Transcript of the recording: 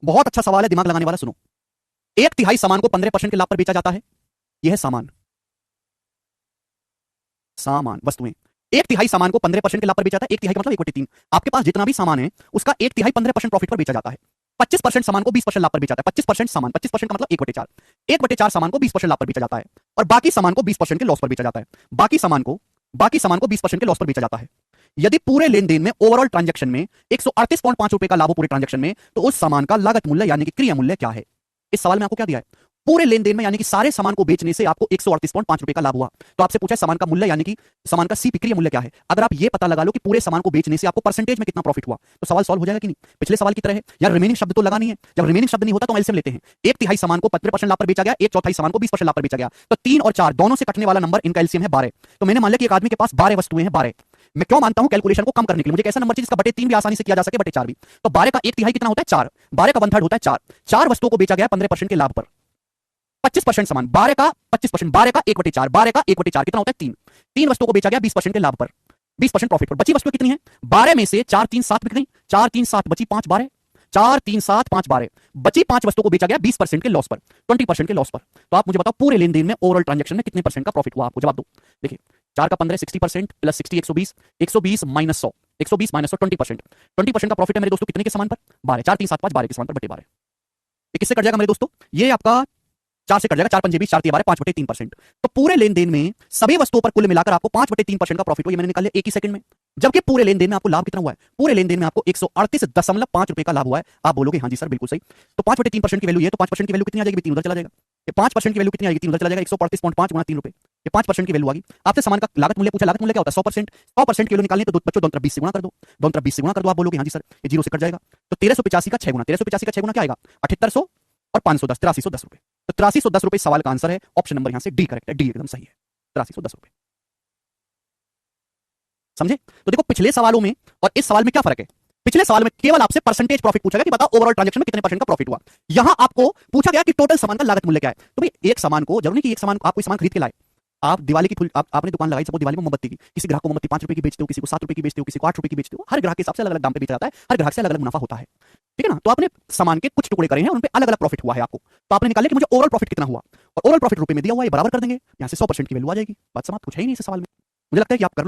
बहुत अच्छा सवाल है, दिमाग लगाने वाला। सुनो, एक तिहाई सामान को 15% के लाभ पर बेचा जाता है। यह है सामान, सामान वस्तुएं। एक तिहाई सामान को 15% के लाभ पर बेचा जाता है। एक तिहाई का मतलब 1/3। आपके पास जितना भी सामान है उसका एक तिहाई 15% प्रॉफिट पर बेचा जाता है। 25% सामान को 20% लाभ पर बेचा जाता है। 25% सामान, 25% का मतलब 1/4। 1/4 सामान को 20% लाभ पर बेचा जाता है और बाकी सामान को 20% के लॉस पर बेचा जाता है। बाकी सामान को 20% के लॉस पर बेचा जाता है। यदि पूरे लेन देन में, ओवरऑल ट्रांजैक्शन में 138.5 रुपए का लाभ हो पूरे ट्रांजैक्शन में, तो उस सामान का लागत मूल्य यानी कि क्रिया मूल्य क्या है? इस सवाल में आपको क्या दिया है? पूरे लेन देन में यानी कि सारे सामान को बेचने से आपको 138.5 रुपए का लाभ हुआ, तो आपसे पूछा है सामान का मूल्य यानी कि सामान का सीपी क्रिया मूल्य क्या है। अगर आप ये पता लगा लो कि पूरे सामान को बेचने से आपको परसेंटेज में कितना प्रॉफिट हुआ, तो सवाल सॉल्व हो जाएगा कि नहीं? पिछले सवाल की तरह है यार, रिमेनिंग शब्द तो लगा नहीं है। जब रिमेनिंग शब्द नहीं होता तो हम एलसीएम लेते हैं। एक तिहाई सामान को 15% लाभ पर बेचा गया, एक चौथाई सामान को 20% लाभ पर बेचा गया, तो 3 और 4 दोनों से कटने वाला नंबर, इनका एलसीएम है 12। तो मैंने मान लिया कि एक आदमी के पास 12 वस्तुएं हैं। 12 मैं क्यों मानता हूं? कैलकुलेशन को कम करने के लिए मुझे कैसा नंबर चाहिए जिसका बटे 3 भी आसानी से किया जा सके, बटे 4 भी। तो 12 का एक तिहाई कितना होता है? 4। 12 का 1/3 होता है 4। 4 वस्तुओं को बेचा गया 15% के लाभ पर। 25% सामान, 12 का 25%, 12 का 1/4, 12 का 1/4 कितना होता है? 3। 3 वस्तुओं को बेचा गया 20% के लाभ पर, 20% प्रॉफिट पर। बची वस्तुएं कितनी है? 12 में से 4 3 7 बिक गई, 4 3 7 बची 5 12, 4 3 7 5 12, बची 5 वस्तुओं को बेचा गया 20% के लॉस पर, 20% के लॉस पर। तो आप मुझे बताओ पूरे लेन देन में, ओवरऑल ट्रांजैक्शन में कितने परसेंट का प्रॉफिट हुआ? आपको जवाब दो। देखिए 4 का 15 60% प्लस 60 120, 120 माइनस 100, 120 माइनस 100 20%। 20% का प्रॉफिट है मेरे दोस्तों कितने के समान पर? 12। 4 3 7 5 12 के समान पर बटे 12। ये किससे कट जाएगा मेरे दोस्तों? ये आपका 4 से कट जाएगा, 4 पंजे 20, 4 3 12, 5/3%। तो पूरे लेन देन में सभी वस्तुओं पर कुल मिलाकर आपको 5/3% का प्रॉफिट हुआ। ये मैंने निकाल लिया एक ही सेकंड में। जबकि पूरे लेन देन में आपको लाभ कितना हुआ है? पूरे लेन देन में आपको 138.5 रुपए का लाभ हुआ है। आप बोलोगे हाँ जी सर बिल्कुल सही। तो 5/3% की वैल्यू ये, तो 5% की वैल्यू कितनी आ जाएगी? 3 उधर चला जाएगा। ये 5% की वैल्यू कितनी आएगी? 3 उधर चला जाएगा। 138.5 गुणा 3 रुपए, ये 5% की वैल्यू आ गई। आपसे सामान का लागत मूल्य पूछा, लागत मूल्य क्या होता है? 100%। 100% की वैल्यू निकालनी है तो बच्चों दोनों तरफ 20 से गुणा कर दो, दोनों तरफ 20 से गुणा कर दो। आप बोलोगे हाँ जी सर ये 0 से कट जाएगा। तो 1385 का 6 गुना, 1385 का 6 गुना क्या आएगा? 7800 और 510, 8310 रुपए। तो 8310 रुपए सवाल का आंसर है। ऑप्शन नंबर यहां से डी करेक्ट है, डी एकदम सही है, 8310 रुपए। समझे? तो देखो पिछले सवालों में और इस सवाल में क्या फर्क है? पिछले सवाल में केवल आपसे परसेंटेज प्रॉफिट पूछा गया कि बताओ ओवरऑल ट्रांजैक्शन में कितने परसेंट का प्रॉफिट हुआ। यहां आपको पूछा गया कि टोटल सामान का लागत मूल्य क्या है। तो भाई एक सामान को, जरूरी नहीं कि एक सामान, आप कोई सामान खरीद के लाए, आप दिवाली की आपने दुकान लगाई, सबको दिवाली में मोमबत्ती की, किसी ग्राहक को मोमबत्ती 5 रुपए की बेचते हो, किसी को 7 रुपए की बेचते हो, किसी को 8 रुपए की बेचते हो। हर ग्राहक के हिसाब से अलग अलग दाम पे बेचा जाता है, हर ग्राहक से अलग अलग मुनाफा होता है। ठीक है ना? तो आपने सामान के कुछ टुकड़े करे हैं, उन पे अलग अलग प्रॉफिट हुआ है आपको। तो आपने निकाला कि मुझे ओवरऑल प्रॉफिट कितना हुआ, और ओवरऑल प्रॉफिट रुपए में दिया हुआ है, बराबर कर देंगे, यहां से 100% की वैल्यू आ जाएगी। बात समाप्त, कुछ है ही नहीं इस सवाल में। मुझे लगता है कि आप कर लो।